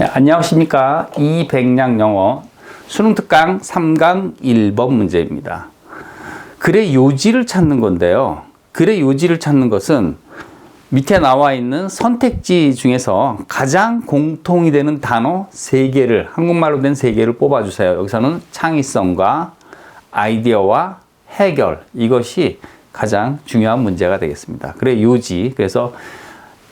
네, 안녕하십니까. 이백냥 영어 수능 특강 3강 1번 문제입니다. 글의 요지를 찾는 건데요. 글의 요지를 찾는 것은 밑에 나와 있는 선택지 중에서 가장 공통이 되는 단어 3개를, 한국말로 된 3개를 뽑아주세요. 여기서는 창의성과 아이디어와 해결, 이것이 가장 중요한 문제가 되겠습니다. 글의 요지, 그래서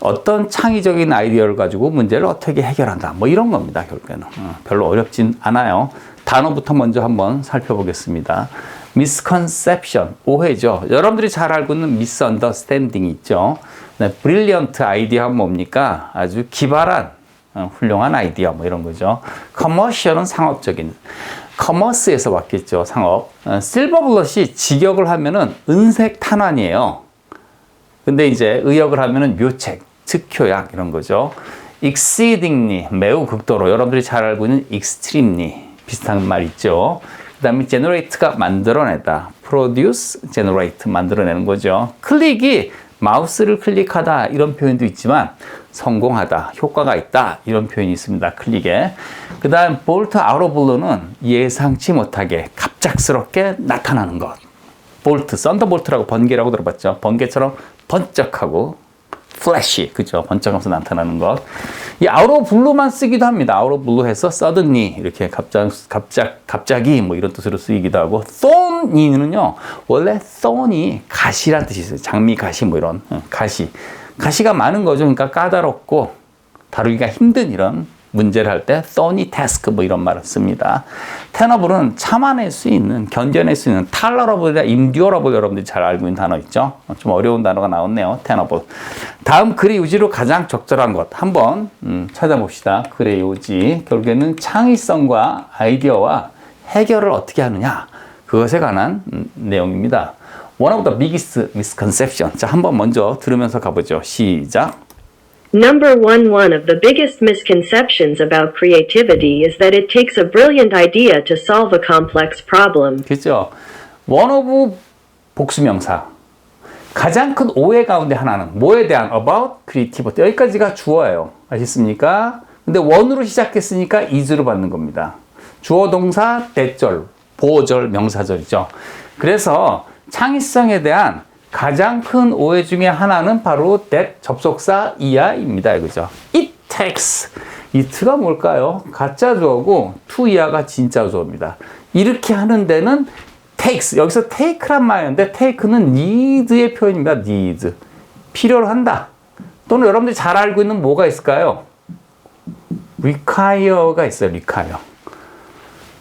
어떤 창의적인 아이디어를 가지고 문제를 어떻게 해결한다, 뭐 이런 겁니다. 결국에는 별로 어렵진 않아요. 단어부터 먼저 한번 살펴보겠습니다. misconception, 오해죠. 여러분들이 잘 알고 있는 misunderstanding 있죠. 네, brilliant 아이디어는 뭡니까? 아주 기발한 훌륭한 아이디어, 뭐 이런 거죠. commercial은 상업적인, commerce에서 왔겠죠. 상업. silverbullet이 직역을 하면은 은색 탄환이에요. 근데 이제 의역을 하면은 묘책, 특효약 이런 거죠. exceedingly, 매우 극도로. 여러분들이 잘 알고 있는 extremely, 비슷한 말 있죠. 그 다음에 generate가 만들어내다, produce, generate, 만들어내는 거죠. 클릭이 마우스를 클릭하다, 이런 표현도 있지만 성공하다, 효과가 있다, 이런 표현이 있습니다. 클릭에. 그 다음 bolt out of blue는 예상치 못하게 갑작스럽게 나타나는 것. 볼트, 썬더볼트라고, 번개라고 들어봤죠. 번개처럼 번쩍하고 플래시, 그죠? 번쩍하면서 나타나는 것. 이 out of blue만 쓰기도 합니다. out of blue 해서 suddenly, 이렇게 갑자기 뭐 이런 뜻으로 쓰이기도 하고, thorny는요, 원래 thorn이 가시란 뜻이 있어요. 장미, 가시, 뭐 이런 가시. 가시가 많은 거죠. 그러니까 까다롭고 다루기가 힘든 이런 문제를 할 때 thorny task, 뭐 이런 말을 씁니다. tenable은 참아낼 수 있는, 견뎌낼 수 있는, tolerable이나 endurable, 여러분들이 잘 알고 있는 단어 있죠. 좀 어려운 단어가 나왔네요. tenable. 다음 글의 요지로 가장 적절한 것 한번 찾아봅시다. 글의 요지, 결국에는 창의성과 아이디어와 해결을 어떻게 하느냐, 그것에 관한 내용입니다. One of the biggest misconception. 자, 한번 먼저 들으면서 가보죠. 시작. Number one of the biggest misconceptions about creativity is that it takes a brilliant idea to solve a complex problem. 그렇죠. one of 복수명사. 가장 큰 오해 가운데 하나는 뭐에 대한 about creativity. 여기까지가 주어예요. 아시겠습니까? 근데 one으로 시작했으니까 is로 받는 겁니다. 주어 동사 대절, 보어절, 명사절이죠. 그래서 창의성에 대한 가장 큰 오해 중에 하나는 바로 that 접속사 이하입니다. 그죠? It takes. it가 뭘까요? 가짜 주어고 to 이하가 진짜 주어입니다. 이렇게 하는 데는 takes. 여기서 take란 말인데 take는 need의 표현입니다. need. 필요로 한다. 또는 여러분들이 잘 알고 있는 뭐가 있을까요? require가 있어요. require.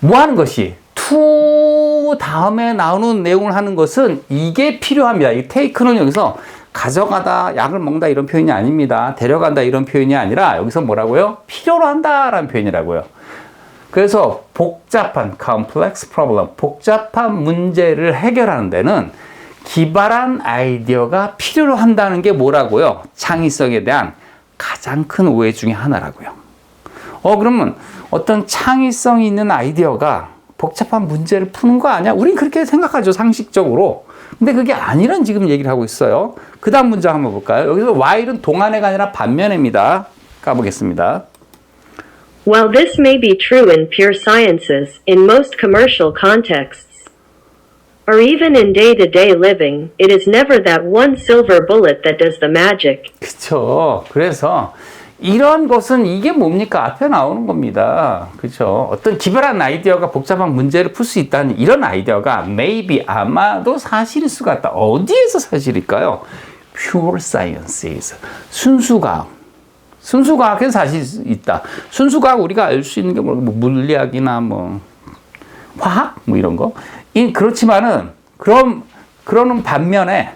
뭐 하는 것이? to 다음에 나오는 내용을 하는 것은 이게 필요합니다. 이 take는 여기서 가져가다, 약을 먹다 이런 표현이 아닙니다. 데려간다 이런 표현이 아니라 여기서 뭐라고요? 필요로 한다라는 표현이라고요. 그래서 복잡한 complex problem, 복잡한 문제를 해결하는 데는 기발한 아이디어가 필요로 한다는 게 뭐라고요? 창의성에 대한 가장 큰 오해 중에 하나라고요. 그러면 어떤 창의성이 있는 아이디어가 복잡한 문제를 푸는 거 아니야? 우린 그렇게 생각하죠, 상식적으로. 근데 그게 아니란 지금 얘기를 하고 있어요. 그 다음 문장 한번 볼까요? 여기서 while은 동안에가 아니라 반면에입니다. 가보겠습니다. While this may be true in pure sciences, in most commercial contexts, or even in day-to-day living, it is never that one silver bullet that does the magic. 그쵸. 그래서 이런 것은 이게 뭡니까? 앞에 나오는 겁니다. 그렇죠? 어떤 기발한 아이디어가 복잡한 문제를 풀 수 있다는 이런 아이디어가 maybe, 아마도 사실일 수가 있다. 어디에서 사실일까요? Pure sciences. 순수과학. 순수과학에는 사실이 있다. 순수과학 우리가 알 수 있는 게 뭐 물리학이나 뭐 화학 뭐 이런 거. 그렇지만은 그런 반면에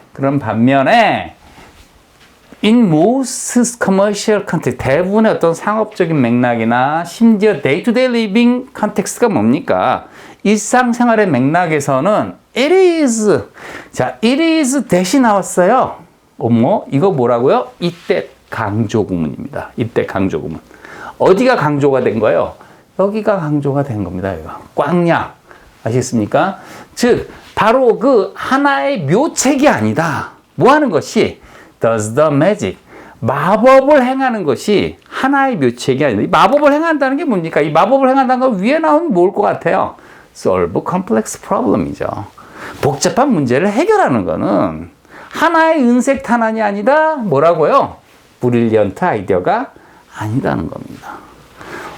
in most commercial context, 대부분의 어떤 상업적인 맥락이나 심지어 day-to-day living context가 뭡니까? 일상생활의 맥락에서는 it is. 자, it is 대신 나왔어요. 이거 뭐라고요? 이때 강조 구문입니다. 이때 강조 구문. 어디가 강조가 된 거예요? 여기가 강조가 된 겁니다. 이거. 꽝냥. 아시겠습니까? 즉, 바로 그 하나의 묘책이 아니다. 뭐 하는 것이? does the magic. 마법을 행하는 것이 하나의 묘책이 아니라 이 마법을 행한다는 게 뭡니까? 이 마법을 행한다는 건 위에 나오면 뭘 것 같아요? solve complex problem이죠. 복잡한 문제를 해결하는 거는 하나의 은색 탄환이 아니다. 뭐라고요? 브릴리언트 아이디어가 아니다는 겁니다.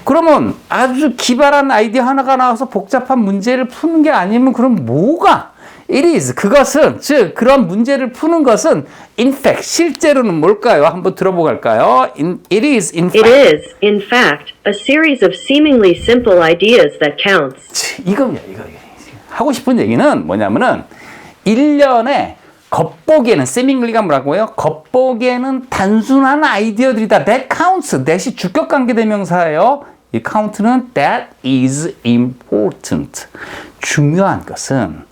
그러면 아주 기발한 아이디어 하나가 나와서 복잡한 문제를 푸는 게 아니면 그럼 뭐가? It is. 그것은, 즉, 그런 문제를 푸는 것은 in fact, 실제로는 뭘까요? 한번 들어보갈까요? It is, in fact. It is, in fact, a series of seemingly simple ideas that counts. 이겁니다, 이거. 하고 싶은 얘기는 뭐냐면은, 일련의 겉보기에는, seemingly가 뭐라고요? 겉보기에는 단순한 아이디어들이다. That counts. that이 주격관계대명사예요. 이 count는 that is important. 중요한 것은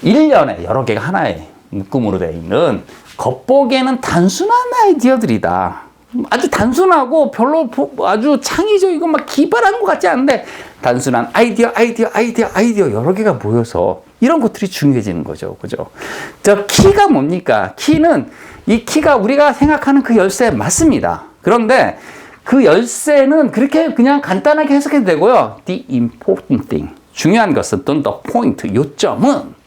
일련의 여러 개가 하나의 묶음으로 되어 있는 겉보기에는 단순한 아이디어들이다. 아주 단순하고 별로 아주 창의적이고 막 기발한 것 같지 않은데 단순한 아이디어 여러 개가 모여서 이런 것들이 중요해지는 거죠. 그죠? 저 키가 뭡니까? 키는 이 키가 우리가 생각하는 그 열쇠 맞습니다. 그런데 그 열쇠는 그렇게 그냥 간단하게 해석해도 되고요. The important thing. 중요한 것은 또는 the point. 요점은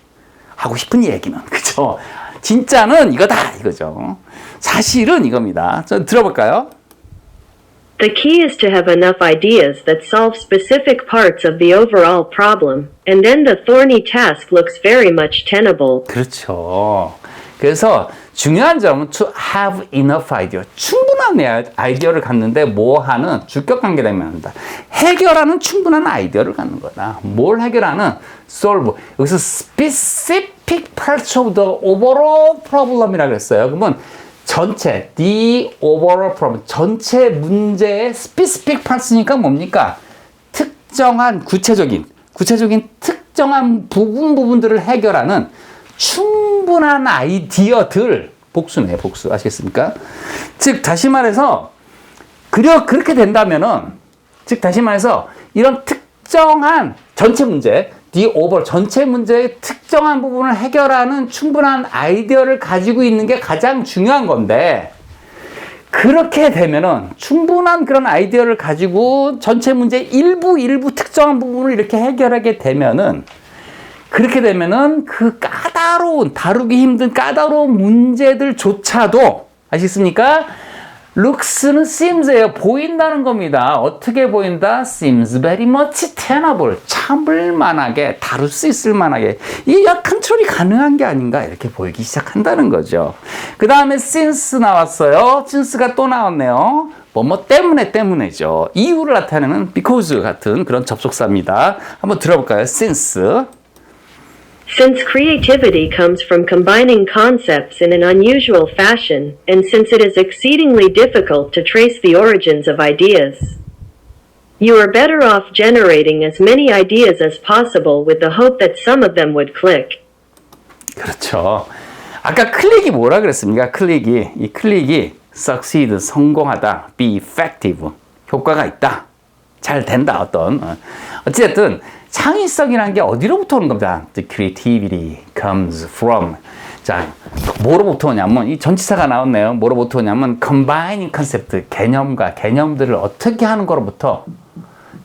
하고 싶은 얘기는. 그죠? 진짜는 이거다. 이거죠. 사실은 이겁니다. 저 들어볼까요? The key is to have enough ideas that solve specific parts of the overall problem, and then the thorny task looks very much tenable. 그렇죠. 그래서 중요한 점은 to have enough idea. 충분한 아이디어를 갖는데 뭐 하는 주격관계되면 한다. 해결하는 충분한 아이디어를 갖는 거다. 뭘 해결하는? solve. 여기서 specific parts of the overall problem이라고 그랬어요. 그러면 전체, the overall problem. 전체 문제의 specific parts니까 뭡니까? 특정한 구체적인 특정한 부분들을 해결하는 충분한 아이디어들. 복수네, 복수. 아시겠습니까? 즉, 다시 말해서, 그렇게 된다면은, 즉, 다시 말해서, 이런 특정한 전체 문제, the over, 전체 문제의 특정한 부분을 해결하는 충분한 아이디어를 가지고 있는 게 가장 중요한 건데, 그렇게 되면은, 충분한 그런 아이디어를 가지고 전체 문제 일부 특정한 부분을 이렇게 해결하게 되면은, 그렇게 되면은 그 까다로운, 다루기 힘든 까다로운 문제들조차도, 아시겠습니까? looks는 seems예요. 보인다는 겁니다. 어떻게 보인다? seems very much tenable. 참을 만하게, 다룰 수 있을 만하게. 이게 컨트롤이 가능한 게 아닌가? 이렇게 보이기 시작한다는 거죠. 그 다음에 since 나왔어요. since가 또 나왔네요. 뭐 때문에죠. 이유를 나타내는 because 같은 그런 접속사입니다. 한번 들어볼까요? since. Since creativity comes from combining concepts in an unusual fashion, and since it is exceedingly difficult to trace the origins of ideas, you are better off generating as many ideas as possible with the hope that some of them would click. 그렇죠. 아까 클릭이 뭐라 그랬습니까? 이 클릭이 succeed, 성공하다, be effective, 효과가 있다, 잘 된다, 어쨌든 창의성이라는 게 어디로부터 오는 겁니다. The creativity comes from. 자, 뭐로부터 오냐면, 이 전치사가 나왔네요. 뭐로부터 오냐면, combining concept, 개념과 개념들을 어떻게 하는 거로부터,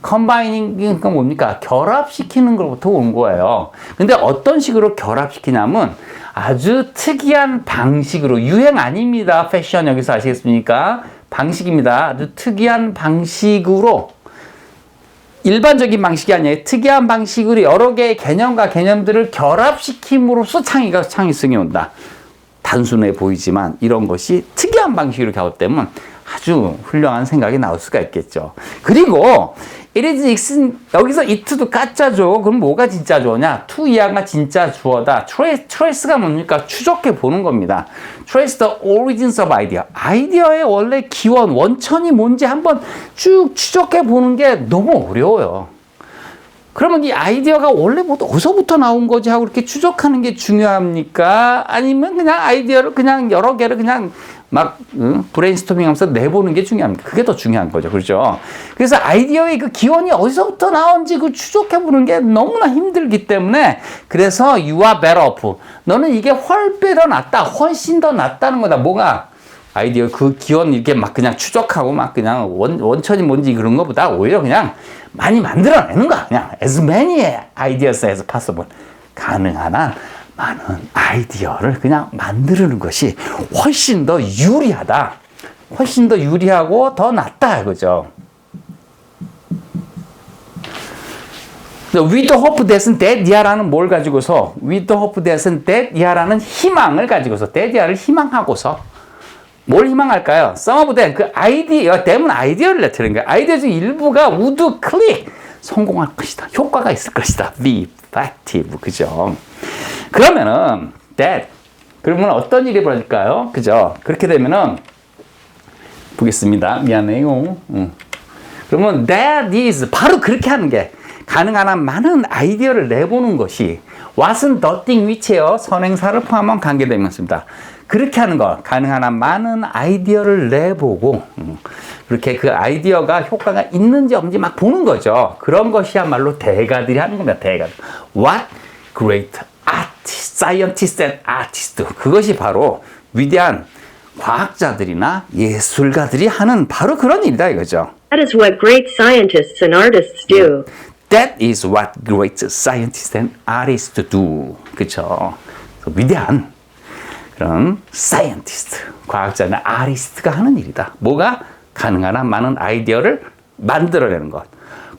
combining 건 뭡니까? 결합시키는 거로부터 온 거예요. 근데 어떤 식으로 결합시키냐면, 아주 특이한 방식으로, 유행 아닙니다. 패션 여기서 아시겠습니까? 방식입니다. 아주 특이한 방식으로, 일반적인 방식이 아니에요. 특이한 방식으로 여러 개의 개념과 개념들을 결합시킴으로써 창의성이 온다. 단순해 보이지만 이런 것이 특이한 방식으로 결합되면 아주 훌륭한 생각이 나올 수가 있겠죠. 그리고 it is 여기서 it도 가짜죠. 그럼 뭐가 진짜 주어냐? to 이하가 진짜 주어다. trace가 뭡니까? 추적해 보는 겁니다. trace the origins of idea. 아이디어의 원래 기원, 원천이 뭔지 한번 쭉 추적해 보는 게 너무 어려워요. 그러면 이 아이디어가 원래 어디서부터 나온 거지 하고 이렇게 추적하는 게 중요합니까? 아니면 그냥 아이디어를 그냥 여러 개를 그냥 막 브레인스토밍 하면서 내보는 게 중요합니까? 그게 더 중요한 거죠. 그렇죠? 그래서 아이디어의 그 기원이 어디서부터 나온지 그 추적해보는 게 너무나 힘들기 때문에 그래서 you are better off. 너는 이게 훨씬 더 낫다는 거다. 뭐가? 아이디어 그 기원 이렇게 막 그냥 추적하고 막 그냥 원천이 뭔지 그런 것보다 오히려 그냥 많이 만들어내는 거야. 그냥 as many ideas as possible. 가능한 한 많은 아이디어를 그냥 만드는 것이 훨씬 더 유리하다. 훨씬 더 유리하고 더 낫다. 그죠? with the hope that 이하라는 뭘 가지고서 with the hope that 이하라는 희망을 가지고서 that 이하를 희망하고서 뭘 희망할까요? some of them 그 아이디어 때문 아이디어를 내트는 거예요. 아이디어 중 일부가 would click 성공할 것이다. 효과가 있을 것이다. be effective 그죠? 그러면은 that 그러면 어떤 일이 벌어질까요? 그죠? 그렇게 되면은 보겠습니다. 미안해요. 그러면 that is 바로 그렇게 하는 게 가능한 한 많은 아이디어를 내보는 것이 what은 the thing which예요. 선행사를 포함한 관계대명사입니다. 그렇게 하는 것, 가능한 한 많은 아이디어를 내보고 그렇게 그 아이디어가 효과가 있는지 없는지 막 보는 거죠. 그런 것이야말로 대가들이 하는 겁니다. 대가들. What great artists, scientists and artists. 그것이 바로 위대한 과학자들이나 예술가들이 하는 바로 그런 일이다 이거죠. That is what great scientists and artists do. That is what great scientists and artists do. 그렇죠. 위대한 그런 scientist, 과학자나 artist가 하는 일이다. 뭐가 가능한 한 많은 아이디어를 만들어내는 것.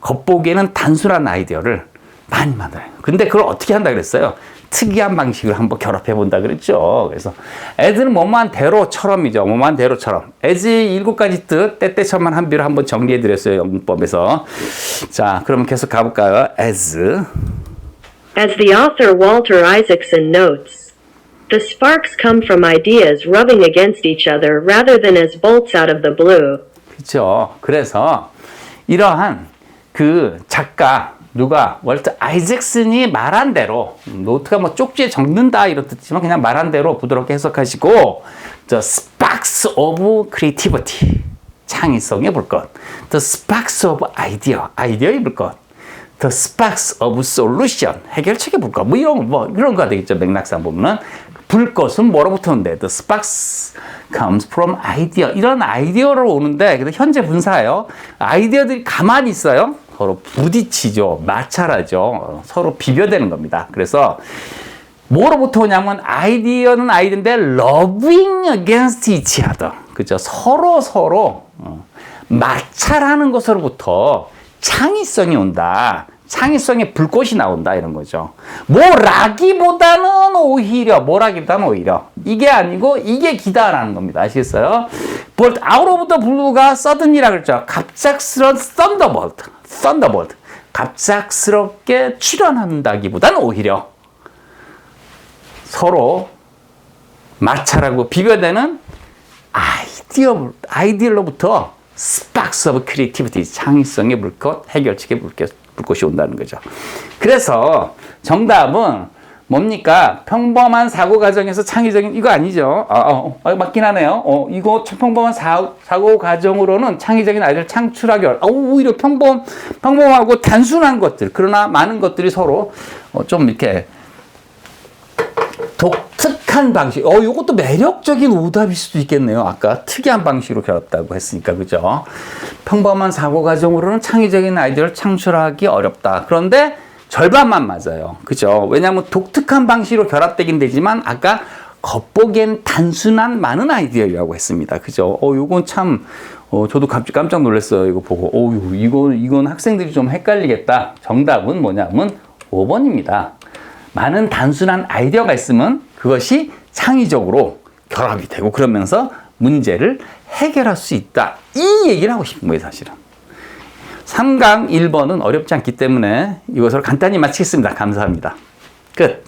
겉보기에는 단순한 아이디어를 많이 만들어내는 것. 근데 그걸 어떻게 한다 그랬어요? 특이한 방식을 한번 결합해 본다 그랬죠. 그래서 as는 뭐뭐한 대로처럼이죠. 뭐뭐한 대로처럼. as 7가지 뜻, 때때처럼만 한 비로 한번 정리해 드렸어요. 영문법에서. 자, 그러면 계속 가볼까요? as the author Walter Isaacson notes, the sparks come from ideas rubbing against each other rather than as bolts out of the blue. 그렇죠. 그래서 이러한 그 작가 누가 월터 아이잭슨이 말한 대로 노트가 뭐 쪽지에 적는다 이런 뜻이지만 그냥 말한 대로 부드럽게 해석하시고 the sparks of creativity 창의성의 불꽃 the sparks of 아이디어의 불꽃 the sparks of solution 해결책의 불꽃 뭐 이런 거가 되겠죠. 맥락상 보면은 불꽃은 뭐로부터 오는데 the sparks comes from idea 이런 아이디어로 오는데 현재 분사예요. 아이디어들이 가만히 있어요. 서로 부딪히죠. 마찰하죠. 서로 비교되는 겁니다. 그래서 뭐로부터 오냐면 아이디어는 아이디어인데 loving against each other. 그죠? 서로 마찰하는 것으로부터 창의성이 온다. 창의성의 불꽃이 나온다 이런 거죠. 뭐라기보다는 오히려 이게 아니고 이게 기다라는 겁니다. 아시겠어요? But out of the blue가 sudden이라고 그랬죠. 갑작스러운 thunderbolt. 갑작스럽게 출현한다기보다는 오히려 서로 마찰하고 비교되는 아이디어로부터 sparks of creativity, 창의성의 불꽃, 해결책의 불꽃이 온다는 거죠. 그래서 정답은 뭡니까? 평범한 사고 과정에서 창의적인 이거 아니죠. 맞긴 하네요. 이거 평범한 사고 과정으로는 창의적인 아이디어를 창출하기 오히려 평범하고 단순한 것들 그러나 많은 것들이 서로 좀 이렇게 독특한 방식. 이것도 매력적인 오답일 수도 있겠네요. 아까 특이한 방식으로 결합다고 했으니까 그죠? 평범한 사고 과정으로는 창의적인 아이디어를 창출하기 어렵다. 그런데 절반만 맞아요. 그죠? 왜냐하면 독특한 방식으로 결합되긴 되지만 아까 겉보기엔 단순한 많은 아이디어라고 했습니다. 그죠? 요건 참 저도 갑자기 깜짝 놀랐어요. 이거 보고 이건 학생들이 좀 헷갈리겠다. 정답은 뭐냐면 5번입니다. 많은 단순한 아이디어가 있으면 그것이 창의적으로 결합이 되고 그러면서 문제를 해결할 수 있다. 이 얘기를 하고 싶은 거예요, 사실은. 3강 1번은 어렵지 않기 때문에 이것으로 간단히 마치겠습니다. 감사합니다. 끝.